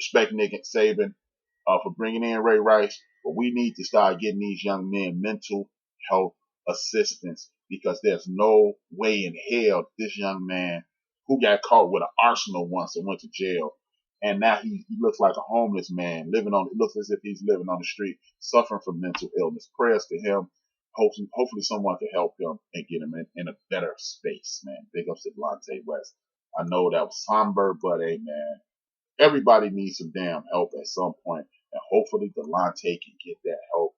Respect Nick Saban for bringing in Ray Rice, but we need to start getting these young men mental health assistance because there's no way in hell this young man who got caught with an arsenal once and went to jail, and now he looks like a homeless man it looks as if he's living on the street, suffering from mental illness. Prayers to him. Hopefully someone can help him and get him in a better space, man. Big ups to Delonte West. I know that was somber, but hey, man, everybody needs some damn help at some point, and hopefully Delonte can get that help.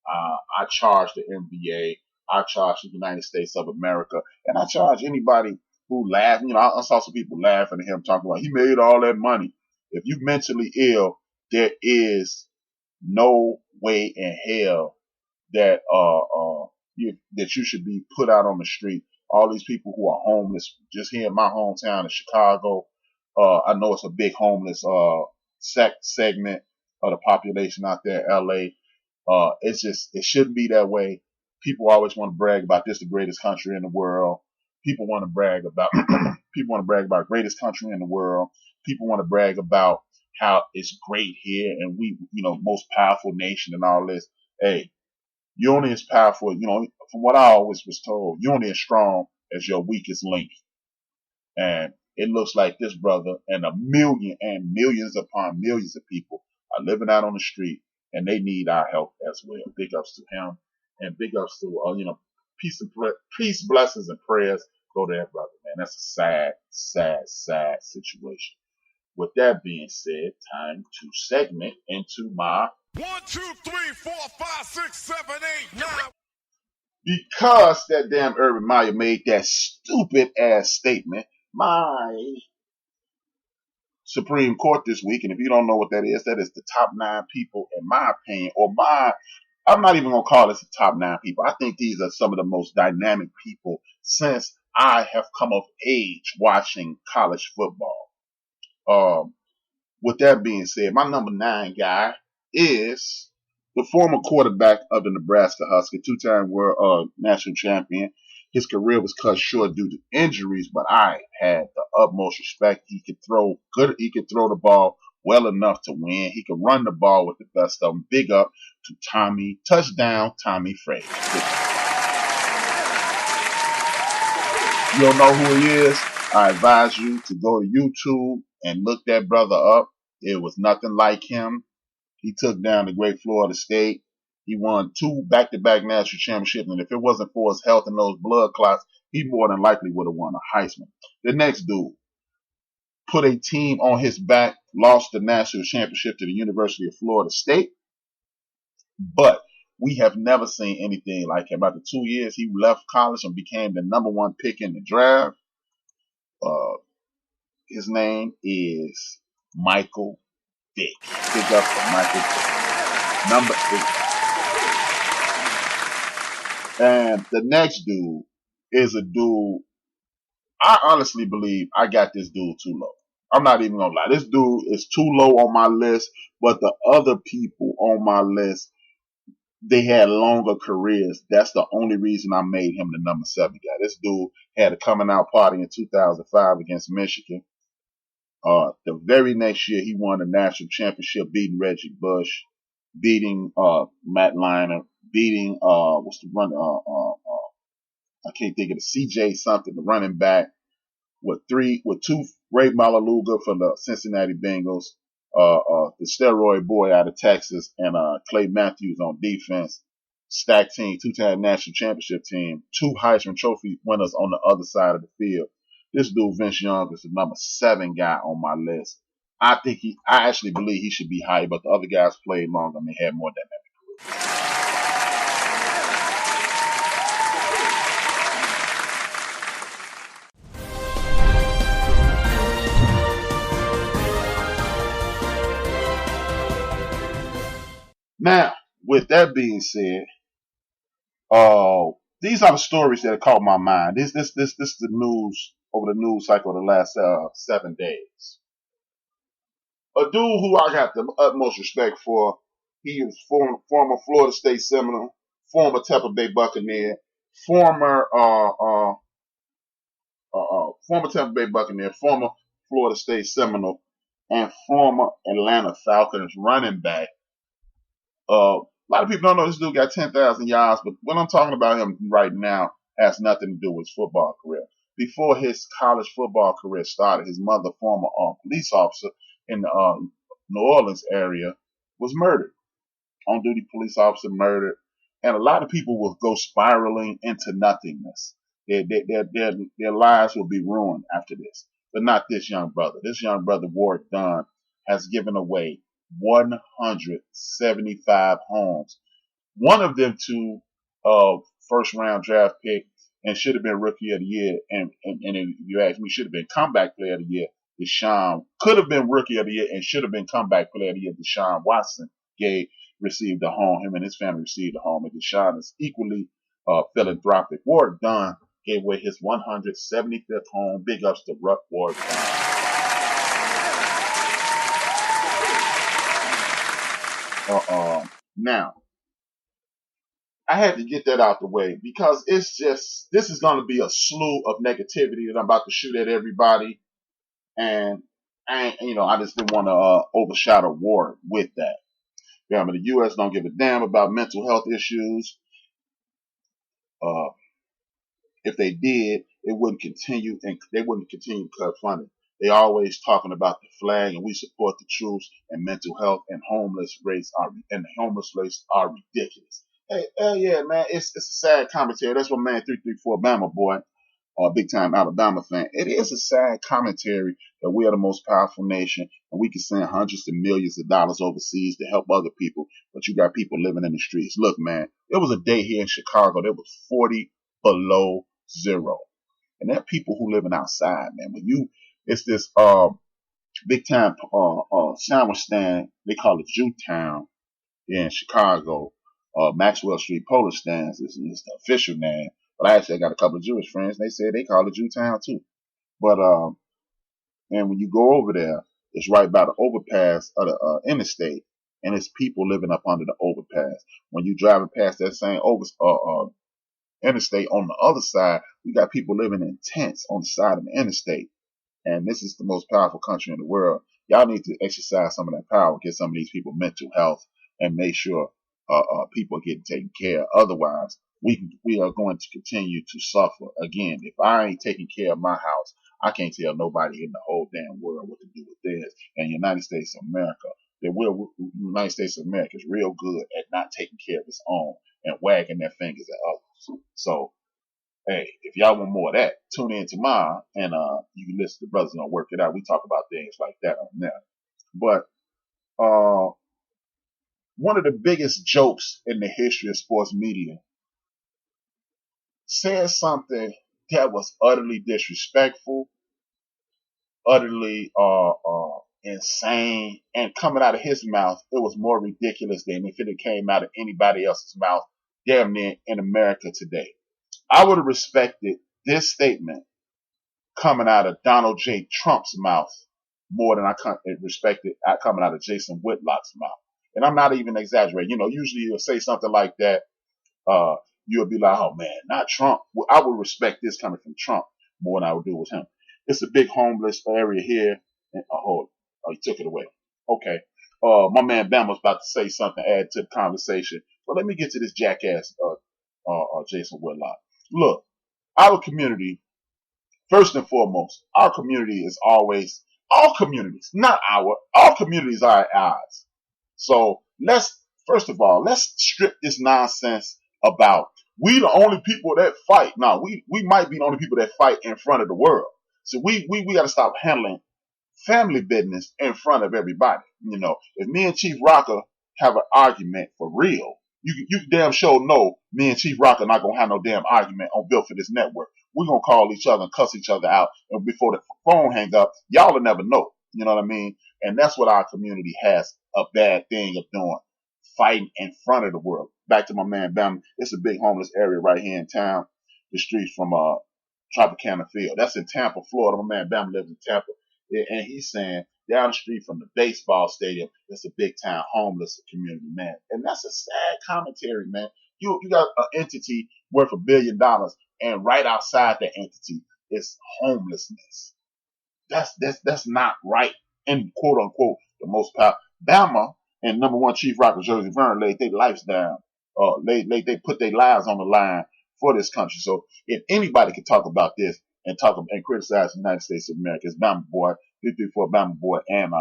I charge the NBA, I charge the United States of America, and I charge anybody who laugh. I saw some people laughing at him talking about he made all that money. If you mentally ill, there is no way in hell that that you should be put out on the street. All these people who are homeless, just here in my hometown of Chicago, I know it's a big homeless segment of the population out there in LA. It shouldn't be that way. People always want to brag about this the greatest country in the world. People want to brag about greatest country in the world. People want to brag about how it's great here and we, most powerful nation and all this. Hey, you're only as powerful, from what I always was told, you're only as strong as your weakest link. And it looks like this brother and millions upon millions of people are living out on the street, and they need our help as well. Big ups to him, and big ups to peace, blessings, and prayers go to that brother, man. That's a sad, sad, sad situation. With that being said, time to segment into my 1, 2, 3, 4, 5, 6, 7, 8, 9. Because that damn Urban Meyer made that stupid ass statement, my Supreme Court this week, and if you don't know what that is the top 9 people, in my opinion, I'm not even going to call this the top 9 people. I think these are some of the most dynamic people since I have come of age watching college football. With that being said, my number 9 guy is the former quarterback of the Nebraska Huskers, 2-time world national champion. His career was cut short due to injuries, but I had the utmost respect. He could throw good. He could throw the ball well enough to win. He could run the ball with the best of them. Big up to touchdown Tommy Frazier. You don't know who he is? I advise you to go to YouTube and look that brother up. It was nothing like him. He took down the great Florida State. He won 2 back-to-back national championships, and if it wasn't for his health and those blood clots, he more than likely would have won a Heisman. The next dude put a team on his back, lost the national championship to the University of Florida State, but we have never seen anything like him. After 2 years, he left college and became the number 1 pick in the draft. His name is Michael Vick. Pick up for Michael Vick. Number 8. And the next dude is a dude, I honestly believe I got this dude too low. I'm not even going to lie. This dude is too low on my list, but the other people on my list, they had longer careers. That's the only reason I made him the number 7 guy. This dude had a coming out party in 2005 against Michigan. The very next year, he won the national championship, beating Reggie Bush, beating Matt Leinart, beating what's the run? I can't think of the CJ something, the running back with 2 Ray Malaluga from the Cincinnati Bengals, the steroid boy out of Texas, and Clay Matthews on defense. Stacked team, 2-time national championship team, 2 Heisman Trophy winners on the other side of the field. This dude, Vince Young, is the number 7 guy on my list. I actually believe he should be higher, but the other guys played longer and they had more dynamic careers. Now, with that being said, these are the stories that have caught my mind. This is the news over the news cycle of the last 7 days. A dude who I got the utmost respect for. He is former Florida State Seminole, former Tampa Bay Buccaneer, former Tampa Bay Buccaneer, former Florida State Seminole, and former Atlanta Falcons running back. A lot of people don't know this dude got 10,000 yards, but what I'm talking about him right now has nothing to do with his football career. Before his college football career started, his mother, former police officer in the New Orleans area, was murdered. On-duty police officer murdered, and a lot of people will go spiraling into nothingness. Their lives will be ruined after this, but not this young brother. This young brother, Ward Dunn, has given away 175 homes. One of them to first round draft pick and should have been rookie of the year. And if you ask me, should have been comeback player of the year. Deshaun could have been rookie of the year and should have been comeback player of the year. Deshaun Watson received a home. Him and his family received a home. And Deshaun is equally philanthropic. Ward Dunn gave away his 175th home. Big ups to Ward Dunn. Now, I had to get that out the way because this is going to be a slew of negativity that I'm about to shoot at everybody. And I just didn't want to overshadow war with that. Yeah, but the U.S. don't give a damn about mental health issues. If they did, they wouldn't continue to cut funding. They always talking about the flag and we support the troops and mental health and the homeless rates are ridiculous. Hey, yeah, man, it's a sad commentary. That's what man 334 Bama boy, big time Alabama fan. It is a sad commentary that we are the most powerful nation and we can send hundreds of millions of dollars overseas to help other people, but you got people living in the streets. Look, man, there was a day here in Chicago, there was 40 below zero. And there are people who living outside, man. It's this big time sandwich stand, they call it Jewtown in Chicago. Maxwell Street Polish Stands is the official name. But I got a couple of Jewish friends, and they said they call it Jewtown too. But and when you go over there, it's right by the overpass of the interstate, and it's people living up under the overpass. When you driving past that same interstate on the other side, you got people living in tents on the side of the interstate. And this is the most powerful country in the world. Y'all need to exercise some of that power, get some of these people mental health, and make sure people are getting taken care of. Otherwise, we are going to continue to suffer. Again, if I ain't taking care of my house, I can't tell nobody in the whole damn world what to do with theirs. And United States of America, United States of America is real good at not taking care of its own and wagging their fingers at others. So, hey, if y'all want more of that, tune in tomorrow and you can listen to Brothers Gonna Work It Out. We talk about things like that on there. But one of the biggest jokes in the history of sports media said something that was utterly disrespectful, utterly insane, and coming out of his mouth, it was more ridiculous than if it came out of anybody else's mouth, damn near in America today. I would have respected this statement coming out of Donald J. Trump's mouth more than I respected coming out of Jason Whitlock's mouth. And I'm not even exaggerating. Usually you'll say something like that. You'll be like, oh man, not Trump. Well, I would respect this coming from Trump more than I would do with him. It's a big homeless area here. And, he took it away. Okay. My man Bam was about to say something, add to the conversation. But let me get to this jackass, Jason Whitlock. Look, our community, first and foremost, our community is always, all communities are ours. So first of all, let's strip this nonsense about we the only people that fight. Now, we might be the only people that fight in front of the world. So we got to stop handling family business in front of everybody. If me and Chief Rocker have an argument for real, you damn sure know me and Chief Rocker not gonna have no damn argument on Built for This Network. We're gonna call each other and cuss each other out, and before the phone hang up, y'all will never know. You know what I mean? And that's what our community has a bad thing of doing, fighting in front of the world. Back to my man Bam, it's a big homeless area right here in town, the streets from Tropicana Field. That's in Tampa, Florida. My man Bam lives in Tampa, and he's saying down the street from the baseball stadium, it's a big town homeless community, man. And that's a sad commentary, man. You got an entity worth $1 billion, and right outside the entity is homelessness. That's not right. and quote unquote the most powerful. Bama and number one Chief Rocker Jersey Vern laid their lives down. They put their lives on the line for this country. So if anybody could talk about this and criticize the United States of America, it's Bama Boy, 334 Bama Boy, and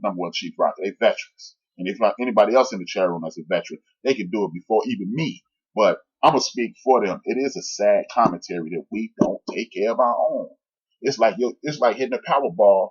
number one Chief Rocker. They veterans. And if not anybody else in the chat room that's a veteran, they can do it before even me. But I'm gonna speak for them. It is a sad commentary that we don't take care of our own. It's like hitting a Powerball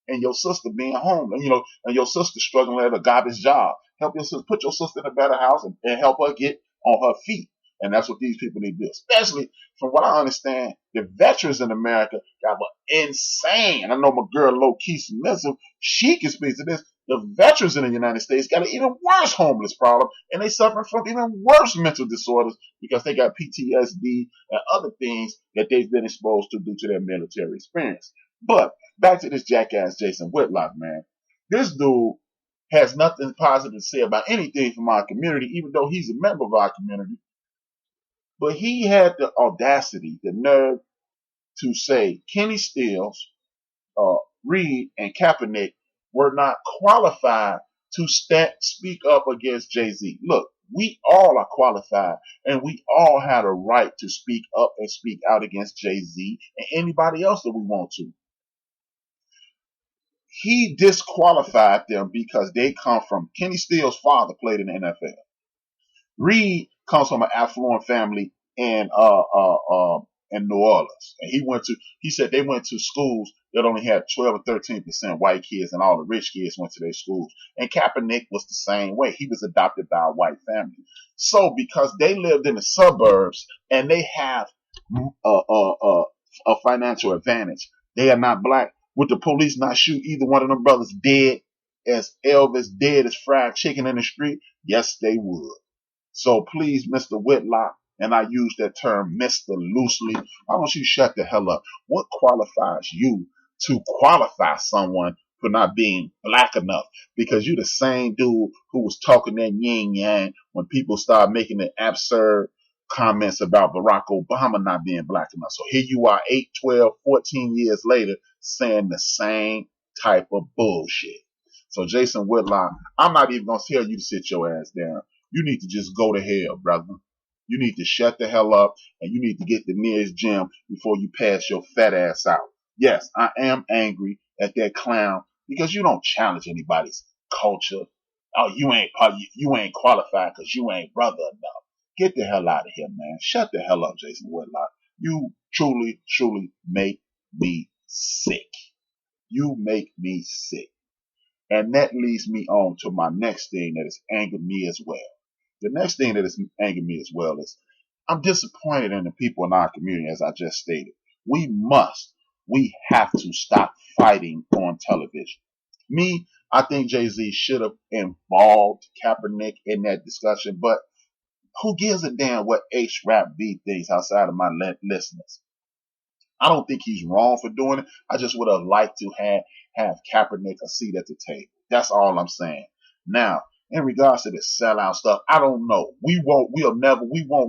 and your sister being home, and your sister struggling at a garbage job. Help your sister, put your sister in a better house and help her get on her feet. And that's what these people need to do. Especially from what I understand, the veterans in America got insane. I know my girl Low Key submissive, she can speak to this. The veterans in the United States got an even worse homeless problem, and they suffer from even worse mental disorders because they got PTSD and other things that they've been exposed to due to their military experience. But back to this jackass Jason Whitlock, man. This dude has nothing positive to say about anything from our community, even though he's a member of our community. But he had the audacity, the nerve to say Kenny Stills, Reed, and Kaepernick were not qualified to speak up against Jay-Z. Look, we all are qualified, and we all had a right to speak up and speak out against Jay-Z and anybody else that we want to. He disqualified them because they come from Kenny Stills' father played in the NFL. Reed comes from an affluent family in New Orleans, and he said they went to schools that only had 12 or 13% white kids, and all the rich kids went to their schools. And Kaepernick was the same way. He was adopted by a white family. So because they lived in the suburbs and they have a financial advantage, they are not black. Would the police not shoot either one of them brothers dead as Elvis, dead as fried chicken in the street? Yes, they would. So please, Mr. Whitlock, and I use that term Mr. loosely, why don't you shut the hell up? What qualifies you to qualify someone for not being black enough? Because you're the same dude who was talking that yin yang when people started making the absurd comments about Barack Obama not being black enough. So here you are 8, 12, 14 years later saying the same type of bullshit. So Jason Whitlock, I'm not even going to tell you to sit your ass down. You need to just go to hell, brother. You need to shut the hell up, and you need to get the nearest gym before you pass your fat ass out. Yes, I am angry at that clown because you don't challenge anybody's culture. Oh, you ain't qualified because you ain't brother enough. Get the hell out of here, man. Shut the hell up, Jason Whitlock. You truly, truly make me sick. You make me sick. And that leads me on to my next thing that has angered me as well. The next thing that has angered me as well is I'm disappointed in the people in our community, as I just stated. We have to stop fighting on television. Me, I think Jay-Z should have involved Kaepernick in that discussion, but who gives a damn what HRap thinks outside of my listeners? I don't think he's wrong for doing it. I just would have liked to have Kaepernick a seat at the table. That's all I'm saying. Now, in regards to the sellout stuff, I don't know. We won't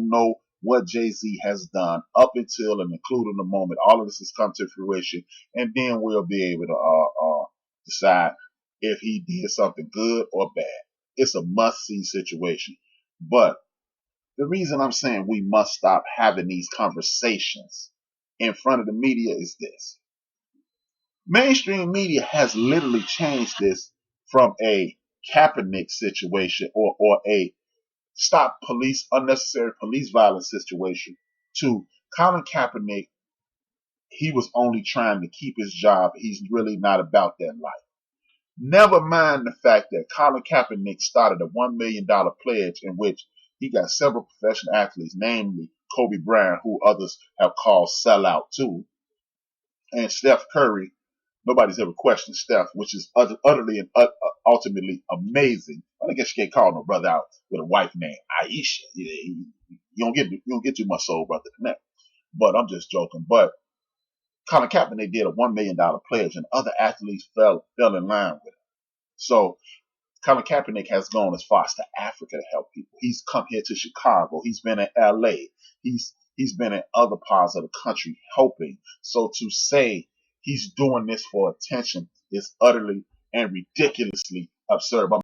know what Jay-Z has done up until and including the moment all of this has come to fruition, and then we'll be able to decide if he did something good or bad. It's a must-see situation. But the reason I'm saying we must stop having these conversations in front of the media is this. Mainstream media has literally changed this from a Kaepernick situation or a stop unnecessary police violence situation to Colin Kaepernick. He was only trying to keep his job. He's really not about that life. Never mind the fact that Colin Kaepernick started a $1 million pledge in which he got several professional athletes, namely Kobe Bryant, who others have called sellout too, and Steph Curry. Nobody's ever questioned Steph, which is utterly and ultimately amazing. I guess you can't call no brother out with a wife named Aisha. You don't get too much soul brother than that. But I'm just joking. But Colin Kaepernick did a $1 million pledge, and other athletes fell in line with it. So Colin Kaepernick has gone as far as to Africa to help people. He's come here to Chicago. He's been in LA. He's been in other parts of the country helping. So to say he's doing this for attention is utterly and ridiculously absurd. But